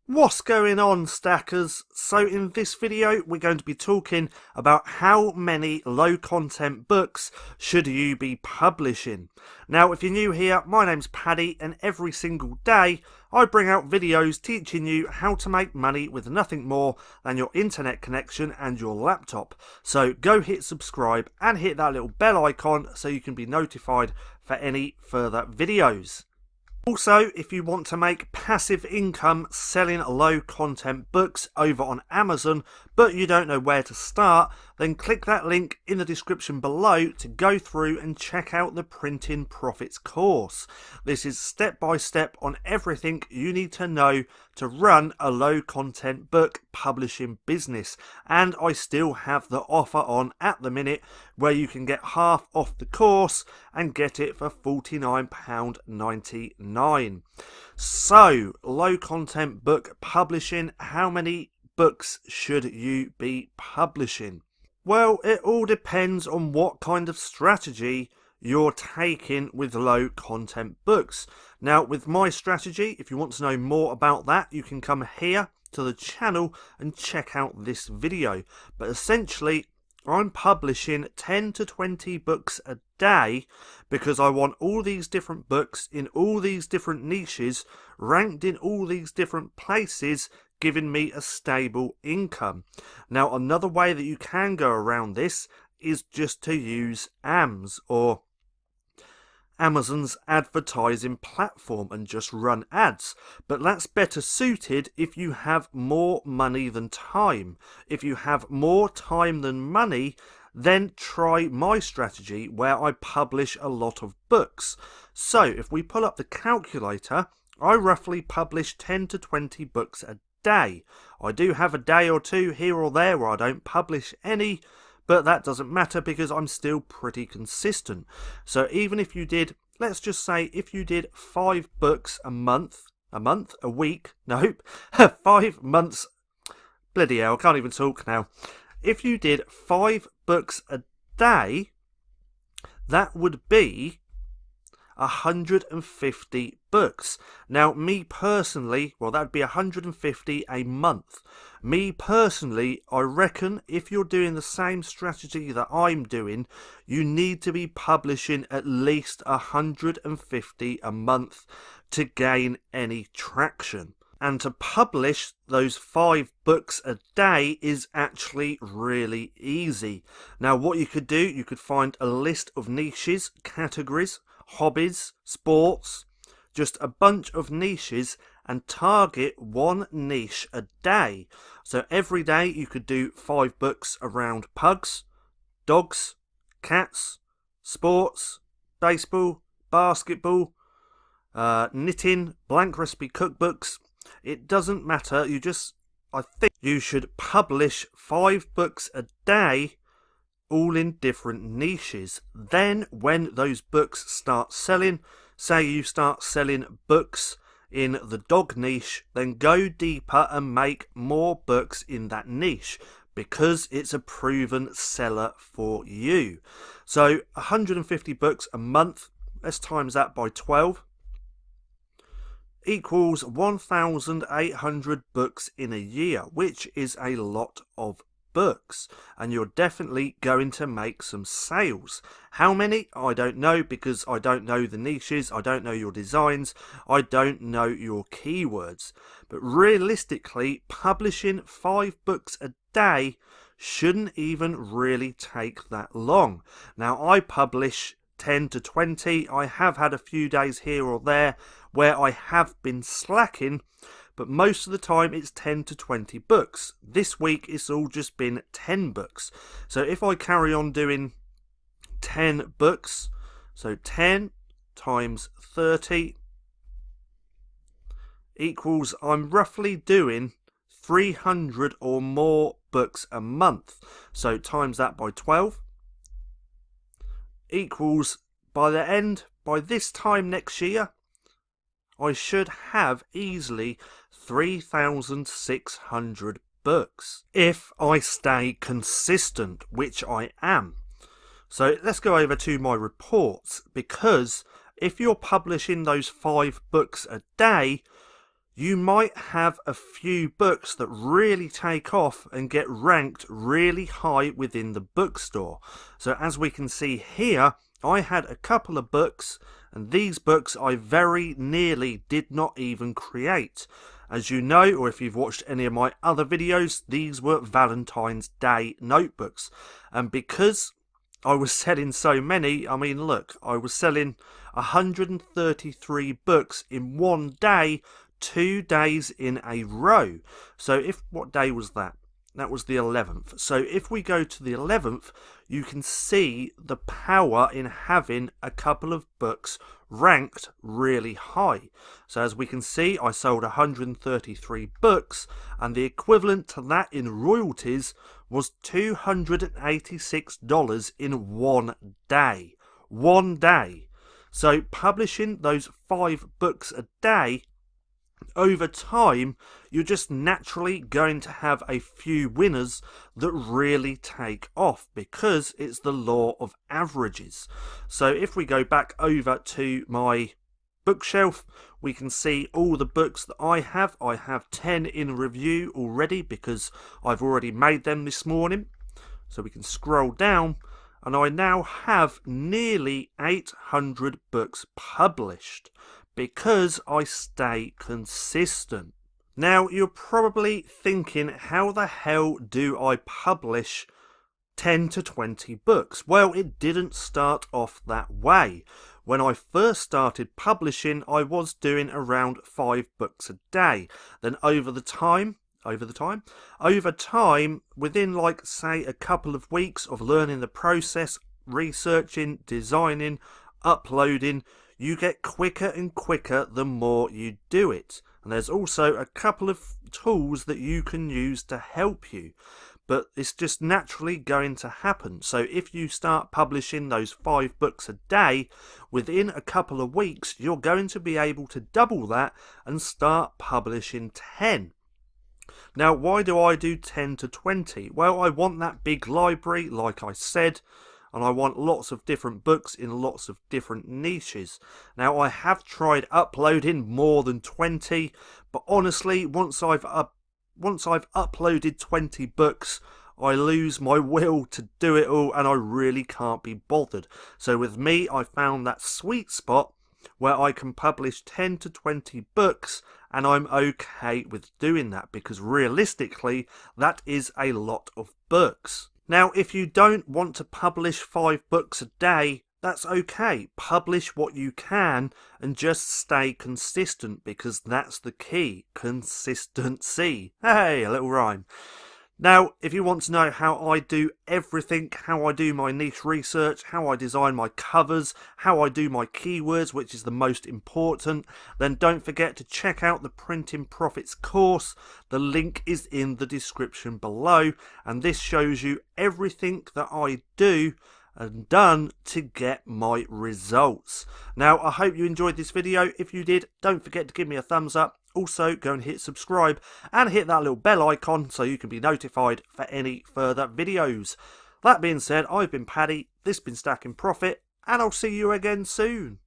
What's going on, stackers? So in this video we're going to be talking about how many low content books should you be publishing. Now if you're new here, my name's Paddy and every single day I bring out videos teaching you how to make money with nothing more than your internet connection and your laptop. So go hit subscribe and hit that little bell icon so you can be notified for any further videos. Also, if you want to make passive income selling low content books over on Amazon, but you don't know where to start, then click that link in the description below to go through and check out the Printing Profits course. This is step by step on everything you need to know to run a low content book publishing business. And I still have the offer on at the minute where you can get half off the course and get it for £49.99. So, low content book publishing, how many books should you be publishing? Well, it all depends on what kind of strategy you're taking with low content books. Now, with my strategy, if you want to know more about that, you can come here to the channel and check out this video. But essentially, I'm publishing 10 to 20 books a day because I want all these different books in all these different niches, ranked in all these different places, giving me a stable income. Now, another way that you can go around this is just to use AMS, or Amazon's advertising platform, and just run ads. But that's better suited if you have more money than time. If you have more time than money, then try my strategy where I publish a lot of books. So if we pull up the calculator, I roughly publish 10 to 20 books a day. I do have a day or two here or there where I don't publish any, but that doesn't matter because I'm still pretty consistent. So even if you did, let's just say if you did 5 books a week, nope, 5 months, bloody hell, I can't even talk now. If you did 5 books a day, that would be 150 books. Now, me personally, well, that'd be 150 a month. Me personally, I reckon if you're doing the same strategy that I'm doing, you need to be publishing at least 150 a month to gain any traction. And to publish those 5 books a day is actually really easy. Now, what you could do, you could find a list of niches, categories, hobbies, sports, just a bunch of niches, and target one niche a day. So every day you could do 5 books around pugs, dogs, cats, sports, baseball, basketball, knitting, blank recipe cookbooks. It doesn't matter. I think you should publish 5 books a day, all in different niches. Then when those books start selling, say you start selling books in the dog niche, then go deeper and make more books in that niche because it's a proven seller for you. So 150 books a month, let's times that by 12, equals 1,800 books in a year, which is a lot of books, and you're definitely going to make some sales. How many? I don't know, because I don't know the niches, I don't know your designs, I don't know your keywords. But realistically, publishing 5 books a day shouldn't even really take that long. Now, I publish 10 to 20. I have had a few days here or there where I have been slacking, but most of the time it's 10 to 20 books. This week it's all just been 10 books. So if I carry on doing 10 books, so 10 times 30 equals, I'm roughly doing 300 or more books a month. So times that by 12 equals, by this time next year, I should have easily 3,600 books if I stay consistent, which I am. So let's go over to my reports, because if you're publishing those 5 books a day, you might have a few books that really take off and get ranked really high within the bookstore. So as we can see here, I had a couple of books, and these books I very nearly did not even create. As you know, or if you've watched any of my other videos, these were Valentine's Day notebooks. And because I was selling so many, I mean, look, I was selling 133 books in one day, 2 days in a row. So what day was that? That was the 11th. So if we go to the 11th, you can see the power in having a couple of books ranked really high. So as we can see, I sold 133 books, and the equivalent to that in royalties was $286 in one day. One day. So publishing those 5 books a day, over time, you're just naturally going to have a few winners that really take off, because it's the law of averages. So if we go back over to my bookshelf, we can see all the books that I have. I have 10 in review already because I've already made them this morning. So we can scroll down, and I now have nearly 800 books published, because I stay consistent. Now, you're probably thinking, how the hell do I publish 10 to 20 books? Well, it didn't start off that way. When I first started publishing, I was doing around 5 books a day. Then over time, within like say a couple of weeks of learning the process, researching, designing, uploading, you get quicker and quicker the more you do it. And there's also a couple of tools that you can use to help you. But it's just naturally going to happen. So if you start publishing those 5 books a day, within a couple of weeks, you're going to be able to double that and start publishing 10. Now, why do I do 10 to 20? Well, I want that big library, like I said, and I want lots of different books in lots of different niches. Now, I have tried uploading more than 20, but honestly, once I've uploaded 20 books, I lose my will to do it all, and I really can't be bothered. So with me, I found that sweet spot where I can publish 10 to 20 books, and I'm okay with doing that, because realistically, that is a lot of books. Now, if you don't want to publish 5 books a day, that's okay. Publish what you can and just stay consistent, because that's the key. Consistency. Hey, a little rhyme. Now, if you want to know how I do everything, how I do my niche research, how I design my covers, how I do my keywords, which is the most important, then don't forget to check out the Printing Profits course. The link is in the description below, and this shows you everything that I do and done to get my results. Now, I hope you enjoyed this video. If you did, don't forget to give me a thumbs up. Also, go and hit subscribe and hit that little bell icon so you can be notified for any further videos. That being said, I've been Paddy, this has been Stacking Profit, and I'll see you again soon.